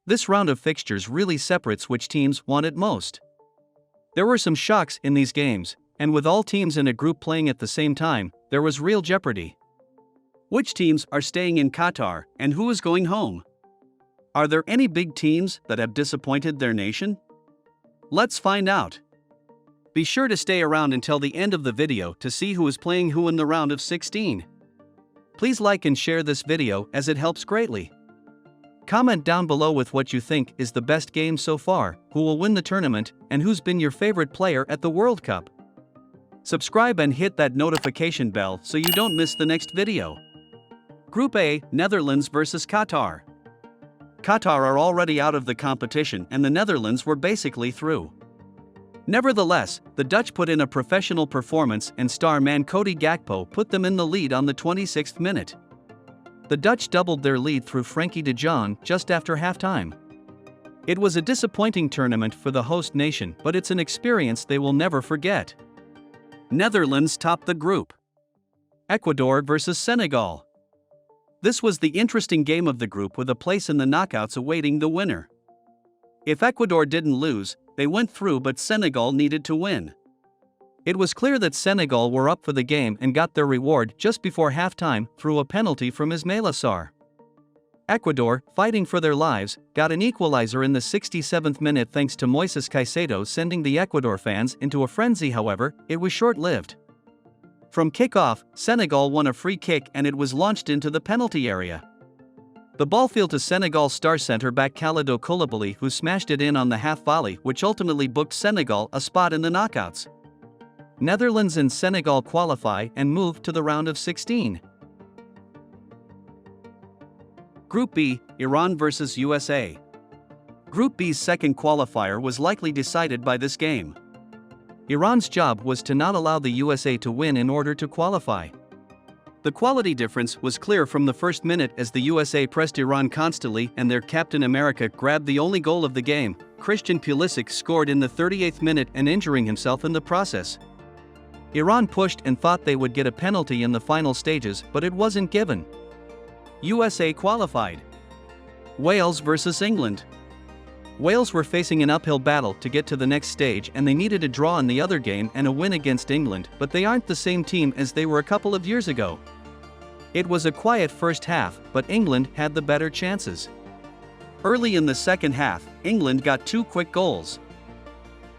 This round of fixtures really separates which teams want it most. There were some shocks in these games, and with all teams in a group playing at the same time, there was real jeopardy. Which teams are staying in Qatar, and who is going home? Are there any big teams that have disappointed their nation? Let's find out. Be sure to stay around until the end of the video to see who is playing who in the round of 16. Please like and share this video as it helps greatly. Comment down below with what you think is the best game so far, who will win the tournament, and who's been your favorite player at the World Cup. Subscribe and hit that notification bell so you don't miss the next video. Group A, Netherlands vs Qatar. Qatar are already out of the competition and the Netherlands were basically through. Nevertheless, the Dutch put in a professional performance and star man Cody Gakpo put them in the lead on the 26th minute. The Dutch doubled their lead through Frenkie de Jong just after halftime. It was a disappointing tournament for the host nation, but it's an experience they will never forget. Netherlands topped the group. Ecuador vs Senegal. This was the interesting game of the group with a place in the knockouts awaiting the winner. If Ecuador didn't lose, they went through, but Senegal needed to win. It was clear that Senegal were up for the game and got their reward just before halftime through a penalty from Ismaila Sarr. Ecuador, fighting for their lives, got an equalizer in the 67th minute thanks to Moises Caicedo sending the Ecuador fans into a frenzy. However, it was short-lived. From kickoff, Senegal won a free kick and it was launched into the penalty area. The ball fell to Senegal star centre-back Kalidou Koulibaly, who smashed it in on the half volley, which ultimately booked Senegal a spot in the knockouts. Netherlands and Senegal qualify and move to the round of 16. Group B, Iran vs USA. Group B's second qualifier was likely decided by this game. Iran's job was to not allow the USA to win in order to qualify. The quality difference was clear from the first minute as the USA pressed Iran constantly and their Captain America grabbed the only goal of the game. Christian Pulisic scored in the 38th minute and injuring himself in the process. Iran pushed and thought they would get a penalty in the final stages, but it wasn't given. USA qualified. Wales vs England. Wales were facing an uphill battle to get to the next stage and they needed a draw in the other game and a win against England, but they aren't the same team as they were a couple of years ago. It was a quiet first half, but England had the better chances. Early in the second half, England got two quick goals.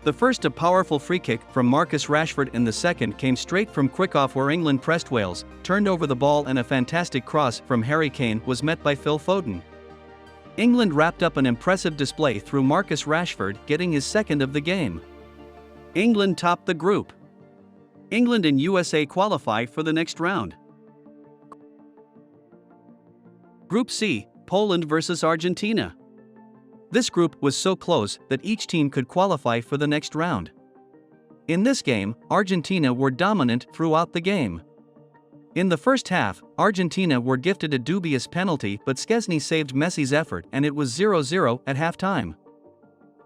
The first, a powerful free kick from Marcus Rashford, and the second came straight from Kickoff where England pressed Wales, turned over the ball, and a fantastic cross from Harry Kane was met by Phil Foden. England wrapped up an impressive display through Marcus Rashford getting his second of the game. England topped the group. England and USA qualify for the next round. Group C, Poland vs Argentina. This group was so close that each team could qualify for the next round. In this game, Argentina were dominant throughout the game. In the first half, Argentina were gifted a dubious penalty, but Szczesny saved Messi's effort and it was 0-0 at halftime.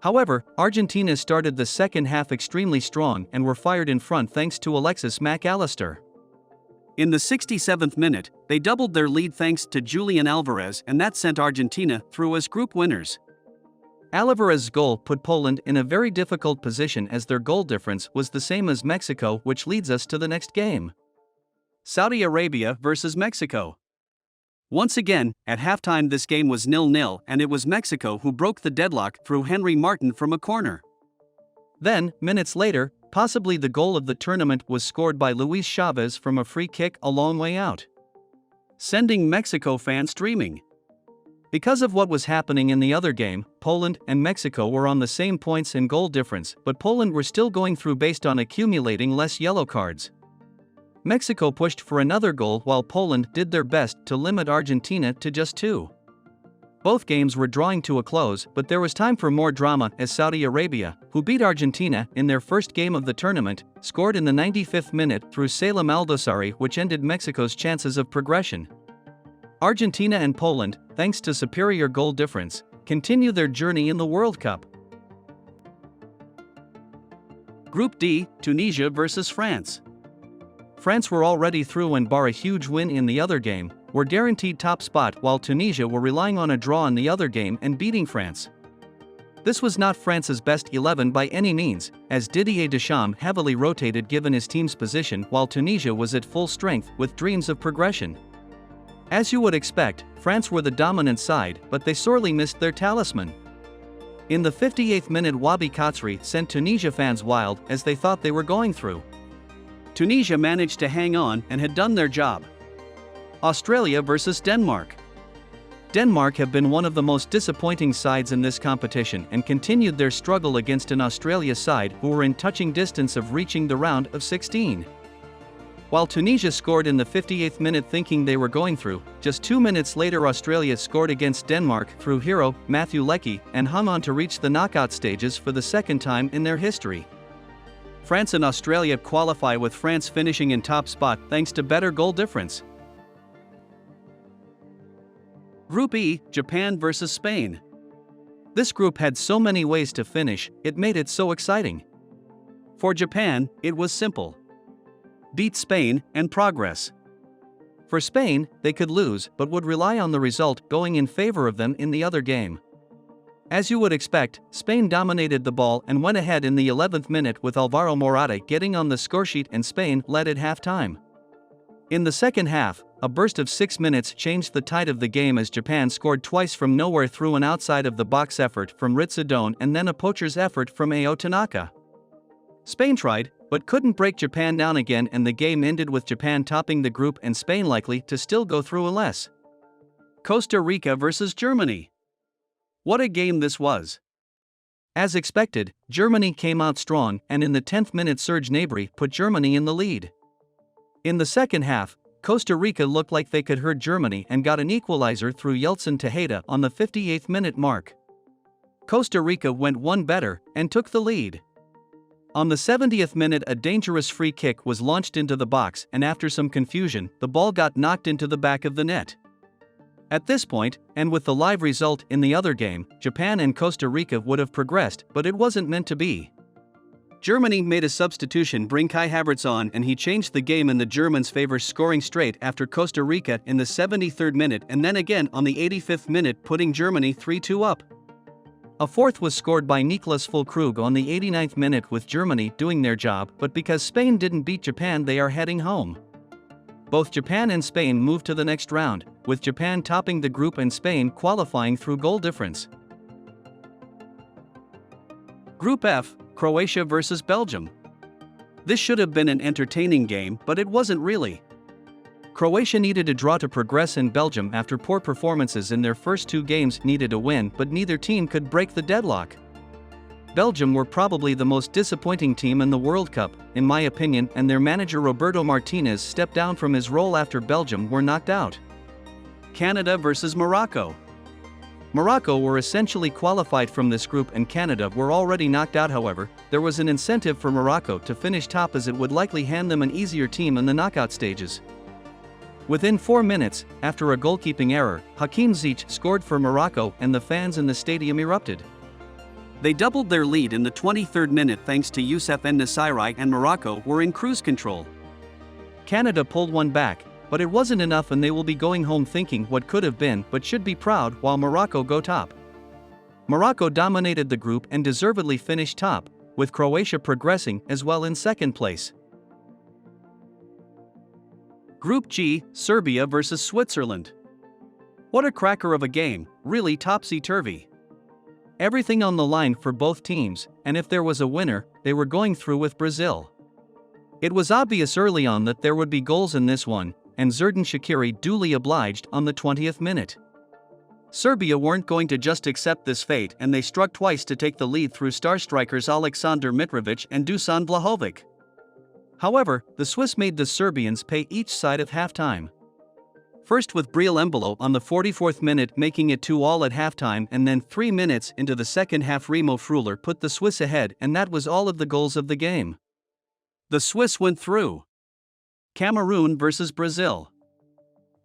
However, Argentina started the second half extremely strong and were fired in front thanks to Alexis Mac Allister. In the 67th minute, they doubled their lead thanks to Julian Alvarez, and that sent Argentina through as group winners. Alvarez's goal put Poland in a very difficult position as their goal difference was the same as Mexico, which leads us to the next game. Saudi Arabia vs Mexico. Once again, at halftime this game was 0-0 and it was Mexico who broke the deadlock through Henry Martin from a corner. Then, minutes later, possibly the goal of the tournament was scored by Luis Chavez from a free kick a long way out, sending Mexico fans streaming. Because of what was happening in the other game, Poland and Mexico were on the same points and goal difference, but Poland were still going through based on accumulating less yellow cards. Mexico pushed for another goal while Poland did their best to limit Argentina to just 2. Both games were drawing to a close, but there was time for more drama as Saudi Arabia, who beat Argentina in their first game of the tournament, scored in the 95th minute through Salem Aldosari, which ended Mexico's chances of progression. Argentina and Poland, thanks to superior goal difference, continue their journey in the World Cup. Group D, Tunisia vs France. France were already through and bar a huge win in the other game, were guaranteed top spot while Tunisia were relying on a draw in the other game and beating France. This was not France's best 11 by any means, as Didier Deschamps heavily rotated given his team's position while Tunisia was at full strength with dreams of progression. As you would expect, France were the dominant side, but they sorely missed their talisman. In the 58th minute, Wabi Khatsri sent Tunisia fans wild as they thought they were going through. Tunisia managed to hang on and had done their job. Australia versus Denmark. Denmark have been one of the most disappointing sides in this competition and continued their struggle against an Australia side who were in touching distance of reaching the round of 16. While Tunisia scored in the 58th minute thinking they were going through, just 2 minutes later Australia scored against Denmark through hero Matthew Leckie and hung on to reach the knockout stages for the second time in their history. France and Australia qualify, with France finishing in top spot thanks to better goal difference. Group E, Japan versus Spain. This group had so many ways to finish, it made it so exciting. For Japan, it was simple. Beat Spain and progress. For Spain, they could lose but would rely on the result going in favor of them in the other game. As you would expect, Spain dominated the ball and went ahead in the 11th minute with Alvaro Morata getting on the scoresheet, and Spain led at halftime. In the second half, a burst of 6 minutes changed the tide of the game as Japan scored twice from nowhere through an outside-of-the-box effort from Ritsu Doan and then a poacher's effort from Ao Tanaka. Spain tried, but couldn't break Japan down again, and the game ended with Japan topping the group and Spain likely to still go through unless. Costa Rica versus Germany. What a game this was! As expected, Germany came out strong, and in the 10th minute Serge Gnabry put Germany in the lead. In the second half, Costa Rica looked like they could hurt Germany and got an equalizer through Yeltsin Tejeda on the 58th minute mark. Costa Rica went one better and took the lead. On the 70th minute, a dangerous free kick was launched into the box, and after some confusion, the ball got knocked into the back of the net. At this point, and with the live result in the other game, Japan and Costa Rica would have progressed, but it wasn't meant to be. Germany made a substitution, bring Kai Havertz on, and he changed the game in the Germans' favor, scoring straight after Costa Rica in the 73rd minute and then again on the 85th minute, putting Germany 3-2 up. A fourth was scored by Niklas Füllkrug on the 89th minute, with Germany doing their job, but because Spain didn't beat Japan, they are heading home. Both Japan and Spain moved to the next round, with Japan topping the group and Spain qualifying through goal difference. Group F, Croatia versus Belgium. This should have been an entertaining game, but it wasn't really. Croatia needed a draw to progress, and Belgium, after poor performances in their first two games, needed a win, but neither team could break the deadlock. Belgium were probably the most disappointing team in the World Cup, in my opinion, and their manager Roberto Martinez stepped down from his role after Belgium were knocked out. Canada versus Morocco. Morocco were essentially qualified from this group and Canada were already knocked out. However, there was an incentive for Morocco to finish top, as it would likely hand them an easier team in the knockout stages. Within 4 minutes, after a goalkeeping error, Hakim Ziyech scored for Morocco and the fans in the stadium erupted. They doubled their lead in the 23rd minute thanks to Youssef En-Nesyri, and Morocco were in cruise control. Canada pulled one back, but it wasn't enough, and they will be going home thinking what could have been, but should be proud while Morocco go top. Morocco dominated the group and deservedly finished top, with Croatia progressing as well in second place. Group G, Serbia versus Switzerland. What a cracker of a game, really topsy-turvy. Everything on the line for both teams, and if there was a winner, they were going through with Brazil. It was obvious early on that there would be goals in this one, and Xherdan Shaqiri duly obliged on the 20th minute. Serbia weren't going to just accept this fate, and they struck twice to take the lead through star strikers Aleksandar Mitrovic and Dusan Vlahovic. However, the Swiss made the Serbians pay each side at halftime. First with Breel Embolo on the 44th minute making it 2-2 at halftime, and then 3 minutes into the second half Remo Freuler put the Swiss ahead, and that was all of the goals of the game. The Swiss went through. Cameroon versus Brazil.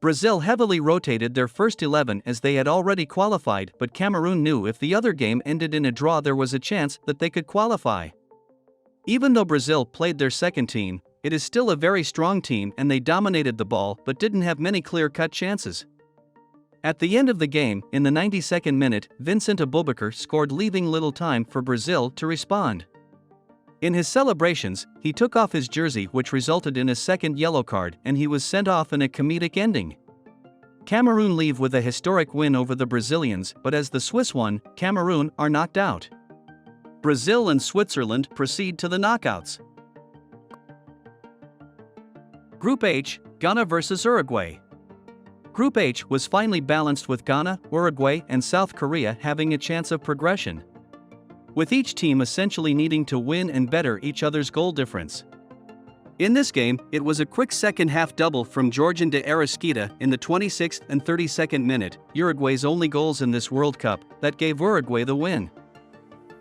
Brazil heavily rotated their first 11 as they had already qualified, but Cameroon knew if the other game ended in a draw there was a chance that they could qualify. Even though Brazil played their second team, it is still a very strong team and they dominated the ball but didn't have many clear-cut chances. At the end of the game, in the 92nd minute, Vincent Aboubakar scored, leaving little time for Brazil to respond. In his celebrations, he took off his jersey, which resulted in a second yellow card, and he was sent off in a comedic ending. Cameroon leave with a historic win over the Brazilians, but as the Swiss won, Cameroon are knocked out. Brazil and Switzerland proceed to the knockouts. Group H, Ghana vs Uruguay. Group H was finely balanced, with Ghana, Uruguay, and South Korea having a chance of progression, with each team essentially needing to win and better each other's goal difference. In this game, it was a quick second-half double from Georgian de Arrasqueta in the 26th and 32nd minute, Uruguay's only goals in this World Cup, that gave Uruguay the win.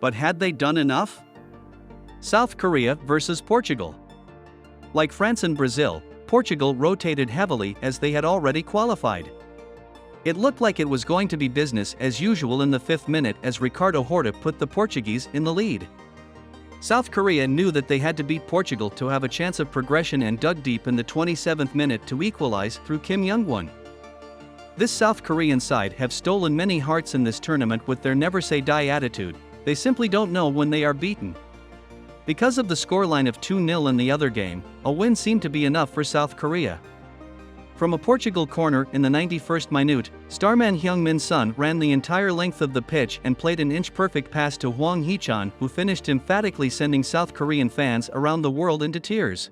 But had they done enough? South Korea vs Portugal. Like France and Brazil, Portugal rotated heavily as they had already qualified. It looked like it was going to be business as usual in the 5th minute as Ricardo Horta put the Portuguese in the lead. South Korea knew that they had to beat Portugal to have a chance of progression and dug deep in the 27th minute to equalize through Kim Young-won. This South Korean side have stolen many hearts in this tournament with their never-say-die attitude. They simply don't know when they are beaten. Because of the scoreline of 2-0 in the other game, a win seemed to be enough for South Korea. From a Portugal corner in the 91st minute, starman Heung-min Son ran the entire length of the pitch and played an inch-perfect pass to Hwang Hee-chan, who finished emphatically, sending South Korean fans around the world into tears.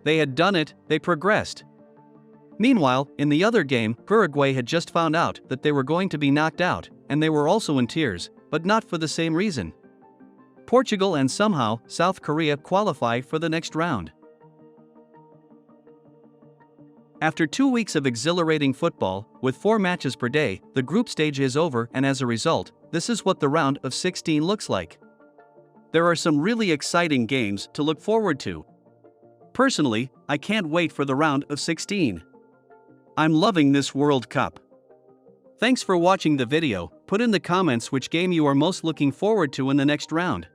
They had done it, they progressed. Meanwhile, in the other game, Uruguay had just found out that they were going to be knocked out, and they were also in tears, but not for the same reason. Portugal and somehow South Korea qualify for the next round. After 2 weeks of exhilarating football, with 4 matches per day, the group stage is over, and as a result, this is what the round of 16 looks like. There are some really exciting games to look forward to. Personally, I can't wait for the round of 16. I'm loving this World Cup. Thanks for watching the video. Put in the comments which game you are most looking forward to in the next round.